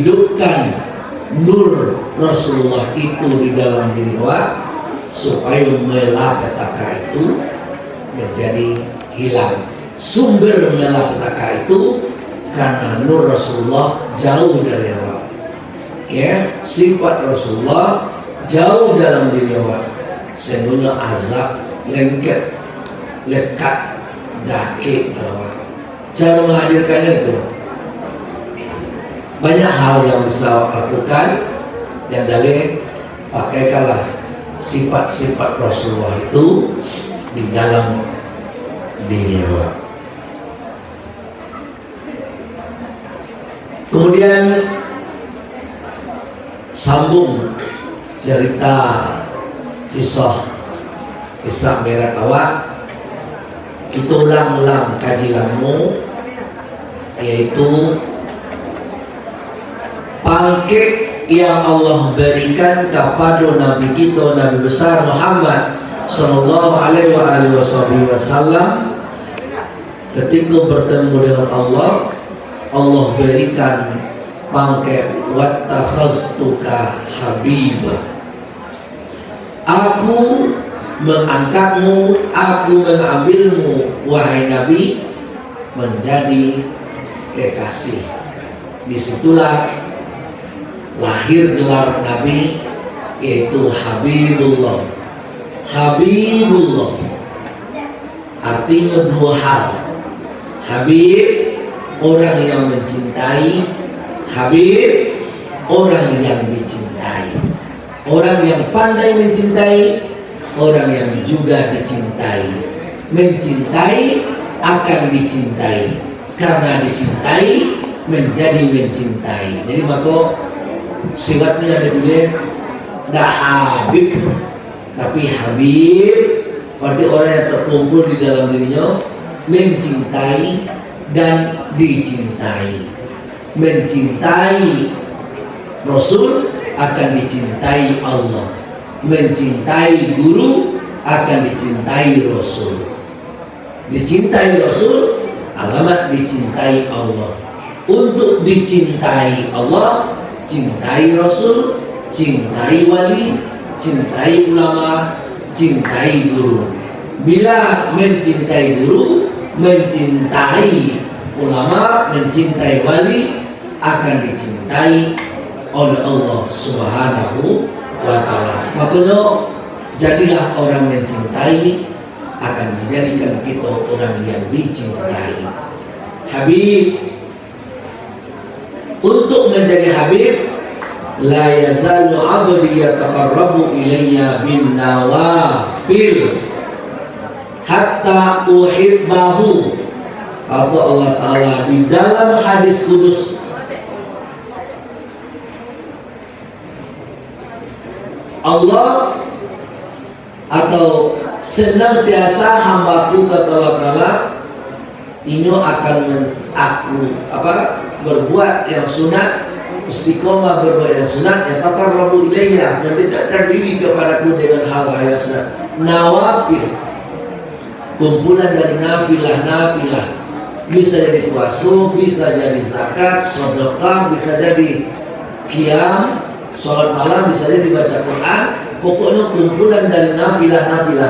hidupkan nur Rasulullah itu di dalam diri awak, supaya malapetaka itu menjadi hilang. Sumber malapetaka itu karena nur Rasulullah jauh dari awak, ya, sifat Rasulullah jauh dalam diri awak, sehingga azab lengket lekat dake awak. Cara menghadirkannya itu banyak hal yang bisa awak lakukan, yang dari pakaikanlah sifat-sifat Rasulullah itu di dalam diri awak. Kemudian sambung cerita kisah Isra Mi'raj awak, kita ulang-ulang kajianmu, yaitu pangkat yang Allah berikan kepada Nabi kita, Nabi besar Muhammad Sallallahu Alaihi Wasallam. Ketika bertemu dengan Allah, Allah berikan pangkat wattakhaztuka habibah. Aku mengangkatmu, aku mengambilmu wahai Nabi menjadi kekasih. Disitulah lahir gelar Nabi, yaitu Habibullah. Habibullah artinya dua hal. Habib, orang yang mencintai. Habib, orang yang dicintai. Orang yang pandai mencintai, orang yang juga dicintai. Mencintai akan dicintai, karena dicintai menjadi mencintai. Jadi maka silatnya ada bilang dah Habib, tapi Habib berarti orang yang terkumpul di dalam dirinya mencintai dan dicintai. Mencintai Rasul akan dicintai Allah. Mencintai guru akan dicintai Rasul. Dicintai Rasul alamat dicintai Allah. Untuk dicintai Allah, cintai Rasul, cintai wali, cintai ulama, cintai guru. Bila mencintai guru, mencintai ulama, mencintai wali, akan dicintai oleh Allah Subhanahu wa ta'ala. Makanya jadilah orang yang cintai, akan dijadikan kita orang yang dicintai. Habib, untuk menjadi Habib, la yazalu abdi yataqarrabu ilayya bin nawafil hatta uhibbahu. Kata Allah Ta'ala di dalam hadis kudus, Allah atau senantiasa hambaku, kata Allah Ta'ala, ini akan berbuat yang sunat, istiqomah berbuat yang sunat, ya taqarrabu ilayya, dan tidak terdiri kepadaku dengan hal-hal yang sunat. Nawafil, kumpulan dari nafilah, bisa jadi puasa, bisa jadi zakat, sedekah, bisa jadi qiyam, sholat malam, bisa jadi baca Quran. Pokoknya kumpulan dari nafilah,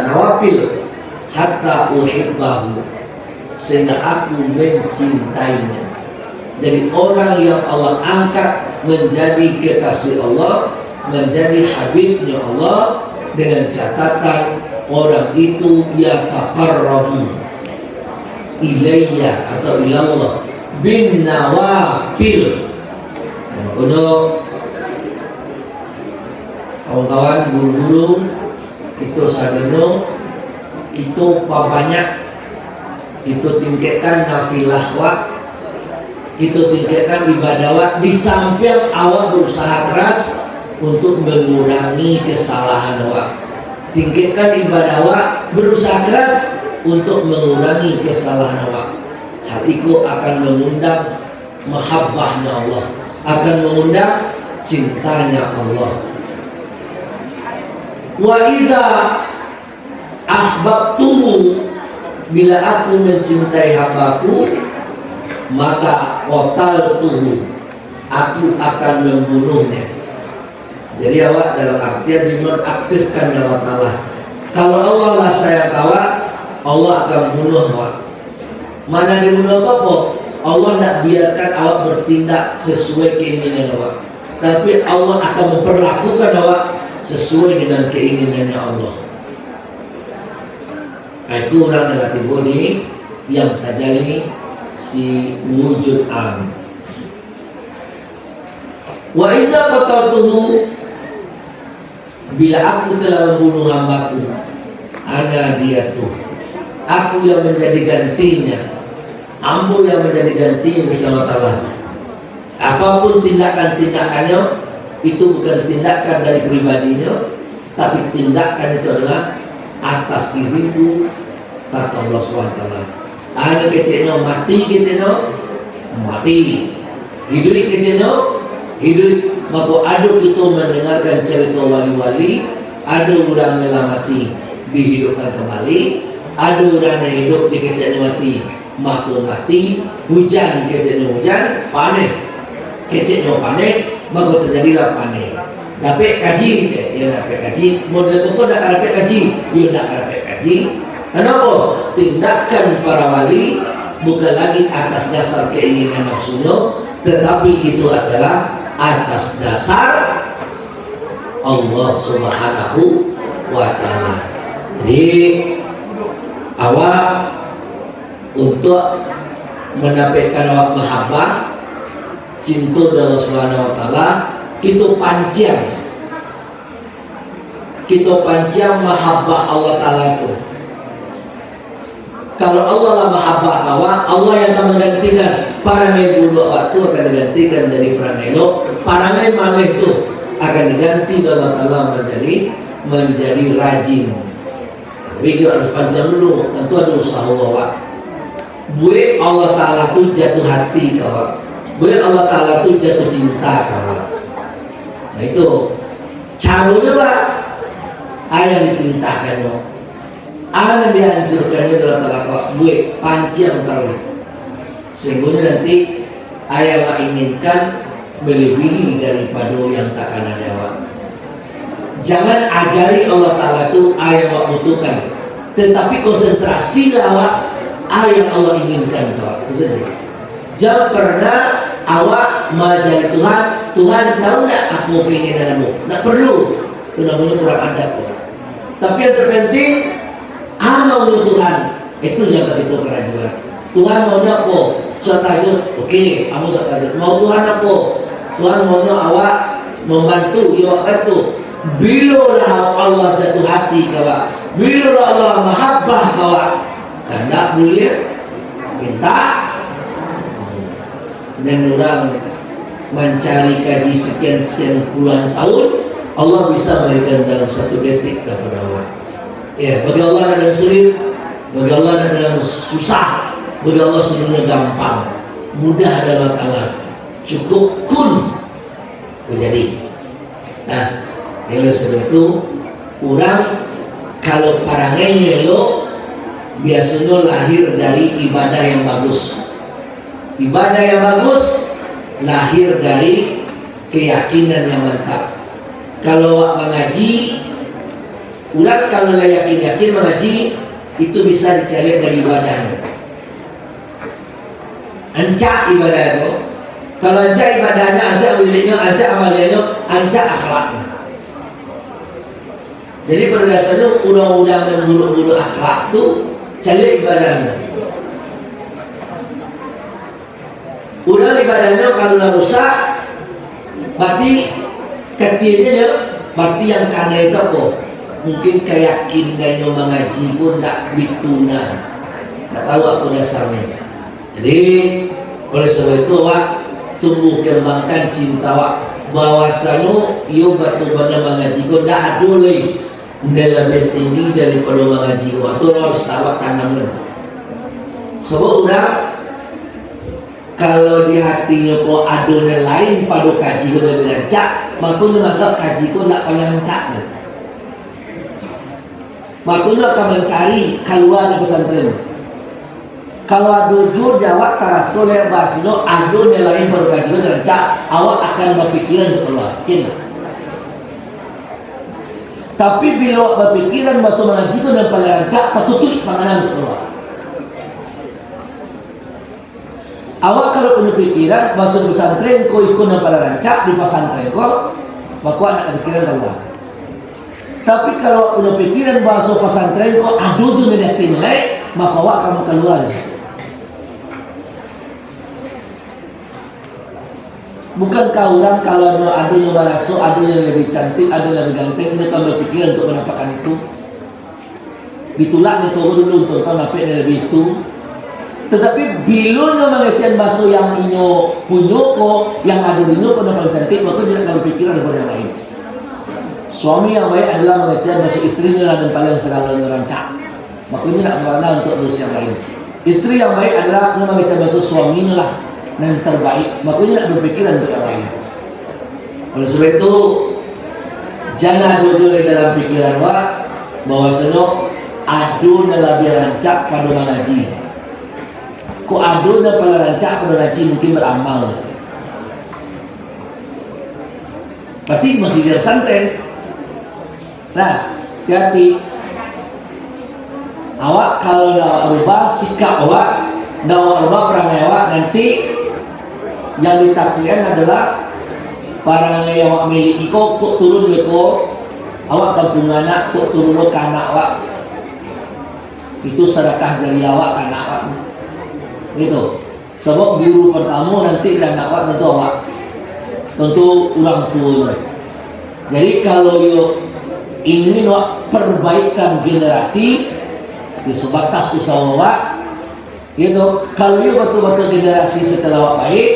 nawafil, hatta uhibbahu, sehingga aku mencintainya. Jadi orang yang Allah angkat menjadi kekasih Allah, menjadi habibnya Allah, dengan catatan orang itu yataqarrabu ilayya atau ilallah bin nawafil. Untuk kawan-kawan guru-guru itu sadeno itu banyak, itu tingkatkan nafilah wa, itu tingkatkan ibadah wa, di samping awak berusaha keras untuk mengurangi kesalahan wa. Tingkatkan ibadah wa, berusaha keras untuk mengurangi kesalahan wa. Hal itu akan mengundang mahabbahnya Allah, akan mengundang cintanya Allah. Wa iza ahbabtuhu, bila aku mencintai hambaku, maka qataltuhu, aku akan membunuhnya. Jadi awak dalam artian dinonaktifkan Allah Ta'ala. Kalau Allah lah sayang awak, Allah akan bunuh awak. Mana dibunuh apa? Allah nak biarkan awak bertindak sesuai keinginan awak, tapi Allah akan memperlakukan awak sesuai dengan keinginannya Allah. Itu orang negatif ini yang terjadi si wujud am. Wa iza qataltuhu, bila aku telah membunuh hambaku, ana dia tuh, aku yang menjadi gantinya, ambo yang menjadi gantinya kepada Allah Ta'ala. Apapun tindakan-tindakannya, itu bukan tindakan dari pribadinya, tapi tindakan itu adalah atas izinku kata Allah SWT. Ada kecilnya mati, kecilnya mati, hidup kecilnya hidup. Maka ada kita mendengarkan cerita wali-wali, ada orang yang mati dihidupkan kembali, ada orang yang hidup di kecilnya mati maka mati, hujan kecilnya hujan, panen kecilnya panen, maka terjadilah panen. Dapat kaji, dia dapat kaji. Model kau nak dapat kaji, dia nak dapat kaji. Kenapa? Tindakan para wali bukan lagi atas dasar keinginan nafsunya, tetapi itu adalah atas dasar Allah Subhanahu wa Ta'ala. Jadi awak untuk mendapatkan awak mahabbah, cinta Allah Subhanahu wa Ta'ala, kita panjang mahabbah Allah Ta'ala itu. Kalau Allah lah mahabbah awak, Allah yang akan menggantikan parangai buruk awak itu akan digantikan dari parangai elok, parangai malih itu akan diganti Allah Ta'ala menjadi rajin. Tapi kita harus panjang dulu, tentu ada usaha awak. Buat Allah Ta'ala itu jatuh hati awak, buat Allah Ta'ala itu jatuh cinta awak. Nah itu caranya pak, ayam dipintahkannya, ayam dihancurkannya adalah talak buat panjang terus, sehingga nanti ayam inginkan melebihi daripada yang takkan ada awak. Jangan ajari Allah Ta'ala itu ayam awak butuhkan, tetapi konsentrasi awak ayam Allah inginkan awak. Jangan pernah awak mengajari Tuhan, Tuhan tahu tak apa keinginanmu? Tak perlu. Itu namanya kurang adab. Tapi yang terpenting, maunya Tuhan. Itu yang kita kerajuan. Tuhan maunya apa? Setajud. Oke, kamu setajud. Mau Tuhan apa? Tuhan maunya awak membantu, ya bantu. Bila lah Allah jatuh hati kawak, bila lah Allah mahabbah kawak, tidak boleh minta. Dan orang mencari kaji sekian puluhan tahun, Allah bisa memberikan dalam satu detik kepada awak. Ya, bagi Allah ada sulit, bagi Allah ada susah, bagi Allah sebenarnya gampang, mudah adalah Allah. Cukup kun menjadi. Nah, oleh sebab itu orang kalau parangai elok biasanya lahir dari ibadah yang bagus. Ibadah yang bagus lahir dari keyakinan yang mantap. Kalau mengaji, ulang kalau yakin mengaji itu bisa dicari dari ibadahnya. Ancak ibadah itu. Kalau ancak ibadahnya, ancak wiridnya, ancak amaliannya, ancak akhlaknya. Jadi pada dasarnya undang-undang dan buruk-buruk akhlak itu cari ibadahnya. Udah ibadahnya kalau dah rusak, berarti ketiaknya, berarti yang karena itu apa? Mungkin keyakinannya mengaji pun tak bituna, tak tahu apa dasarnya. Jadi oleh sebab itu awak tumbuh kembangkan cinta awak, bahwasanya ia betul-betul mengaji pun tak ada lagi lebih tinggi daripada mengaji. Waktu harus awak tanam itu. Sebab udah kalau di hatinya kok adonan lain pada kaji kau lebih rancak, maka menganggap kaji kau tak paling rancak. Maka akan mencari keluar dari pesantren. Kalau jujur jawab tarasul yang basino adu nelayan berkajian dan cak awak akan berpikiran untuk keluar. Kini. Tapi bila awak berpikiran masuk mengaji itu dan paling rancak tertutup panganan untuk keluar. Awak kalau punya pikiran masuk pesantren kau ikut dan paling rancak di pesantren kau, maka awak nak pikiran keluar. Tapi kalau awak punya pikiran masuk pesantren kau adu tu negatif nilai, maka awak kamu keluar di situ. Bukankah orang kalau ada yang merasuk, ada yang lebih cantik, ada yang lebih ganteng, mereka berpikiran untuk mendapatkan itu. Ditulak ni turun dulu untuk tahu nampak dia lebih itu. Tetapi bila dia mengecewakan basuh yang inyo punya ko, yang ada di inyo ko nampak cantik, maka dia akan berpikiran daripada yang lain. Suami yang baik adalah mengecewakan basuh istrinya dan paling segalanya rancak. Makanya nak berana untuk basuh yang lain. Istri yang baik adalah yang mengecewakan basuh suaminya lah. Yang terbaik, makanya nak berpikiran untuk yang lain. Oleh sebab itu, jangan duduk dalam pikiran awak bahwa senok adu dalam biar rancak pada mengaji. Kau adu dalam pada rancak pada ngaji mungkin beramal. Berarti masih di pesantren. Nah, hati. Awak kalau dah rubah sikap awak, dah rubah perangai awak nanti yang ditakdirkan adalah barang yang awak miliki kok turun leko awak kampung anak kok turun ke anak awak, itu sedekah dari awak ke anak awak gitu. Sebab guru pertama nanti dan anak awak tentu orang tua. Jadi kalau ingin awak perbaikan generasi di sebatas usaha awak gitu. Kalau betul-betul generasi setelah awak baik,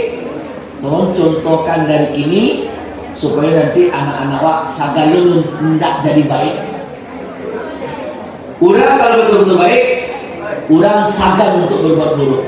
tolong contohkan dari ini supaya nanti anak-anak awak sagalun hendak jadi baik. Orang kalau betul-betul baik, orang sagan untuk berbuat buruk.